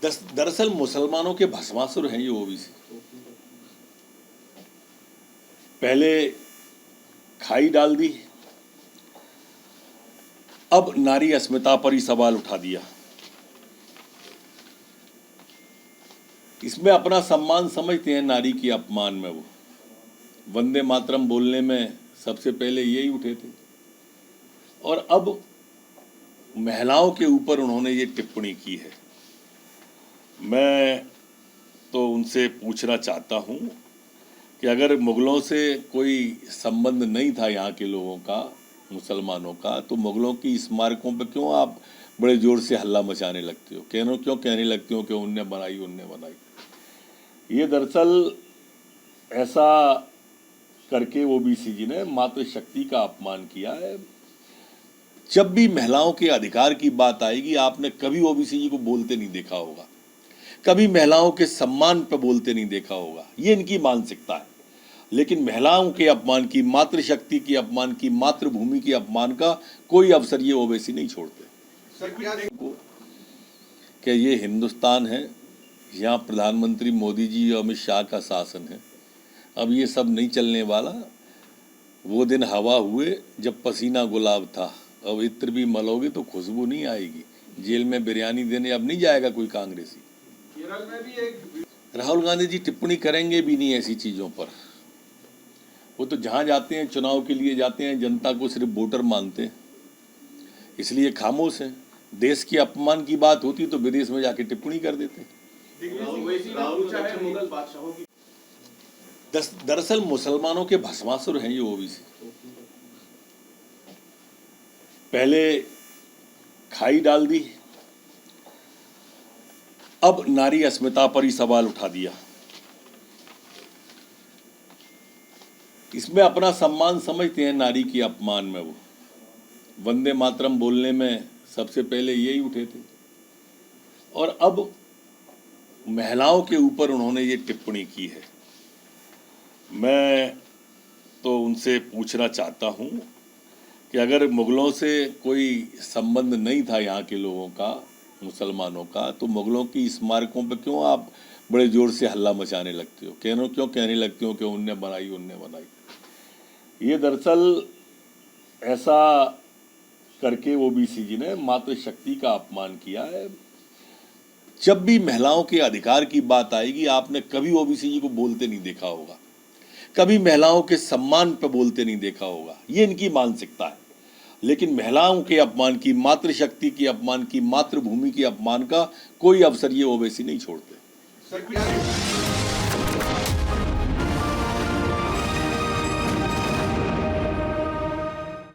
दरअसल मुसलमानों के भस्मासुर हैं ये ओबीसी। पहले खाई डाल दी, अब नारी अस्मिता पर ही सवाल उठा दिया। इसमें अपना सम्मान समझते हैं, नारी की अपमान में वो वंदे मातरम बोलने में सबसे पहले यही उठे थे, और अब महिलाओं के ऊपर उन्होंने ये टिप्पणी की है। मैं तो उनसे पूछना चाहता हूँ कि अगर मुगलों से कोई संबंध नहीं था यहाँ के लोगों का, मुसलमानों का, तो मुगलों की स्मारकों पे क्यों आप बड़े जोर से हल्ला मचाने लगते हो? क्यों कहने लगते हो कि उनने बनाई। ये दरअसल ऐसा करके ओबीसी जी ने मातृशक्ति का अपमान किया है। जब भी महिलाओं के अधिकार की बात आएगी, आपने कभी ओबीसी जी को बोलते नहीं देखा होगा, कभी महिलाओं के सम्मान पर बोलते नहीं देखा होगा। ये इनकी मानसिकता है। लेकिन महिलाओं के अपमान की, मातृशक्ति की अपमान की, मातृभूमि की अपमान का कोई अवसर ये ओबीसी नहीं छोड़ते। कि ये हिंदुस्तान है, यहाँ प्रधानमंत्री मोदी जी और अमित शाह का शासन है। अब ये सब नहीं चलने वाला। वो दिन हवा हुए जब पसीना गुलाब था। अब इत्र भी मलोगे तो खुशबू नहीं आएगी। जेल में बिरयानी देने अब नहीं जाएगा कोई कांग्रेसी। केरल में भी एक राहुल गांधी जी टिप्पणी करेंगे भी नहीं ऐसी चीज़ों पर। वो तो जहाँ जाते हैं, चुनाव के लिए जाते हैं, जनता को सिर्फ वोटर मानते हैं, इसलिए खामोश हैं। देश की अपमान की बात होती तो विदेश में जाके टिप्पणी कर देते। मुगल बादशाहों की दरअसल मुसलमानों के भस्मासुर हैं ये ओबीसी। पहले खाई डाल दी, अब नारी अस्मिता पर ही सवाल उठा दिया। इसमें अपना सम्मान समझते हैं, नारी की अपमान में वो वंदे मातरम बोलने में सबसे पहले यही उठे थे, और अब महिलाओं के ऊपर उन्होंने ये टिप्पणी की है। मैं तो उनसे पूछना चाहता हूँ कि अगर मुगलों से कोई संबंध नहीं था यहाँ के लोगों का, मुसलमानों का, तो मुगलों की स्मारकों पे क्यों आप बड़े जोर से हल्ला मचाने लगते हो? क्यों कहने लगते हो कि उनने बनाई। ये दरअसल ऐसा करके ओबीसी जी ने मातृशक्ति का अपमान किया है। जब भी महिलाओं के अधिकार की बात आएगी, आपने कभी ओबीसी जी को बोलते नहीं देखा होगा, कभी महिलाओं के सम्मान पर बोलते नहीं देखा होगा। ये इनकी मानसिकता है। लेकिन महिलाओं के अपमान की, मातृशक्ति की अपमान की, मातृभूमि की अपमान का कोई अवसर ये ओबीसी नहीं छोड़ते।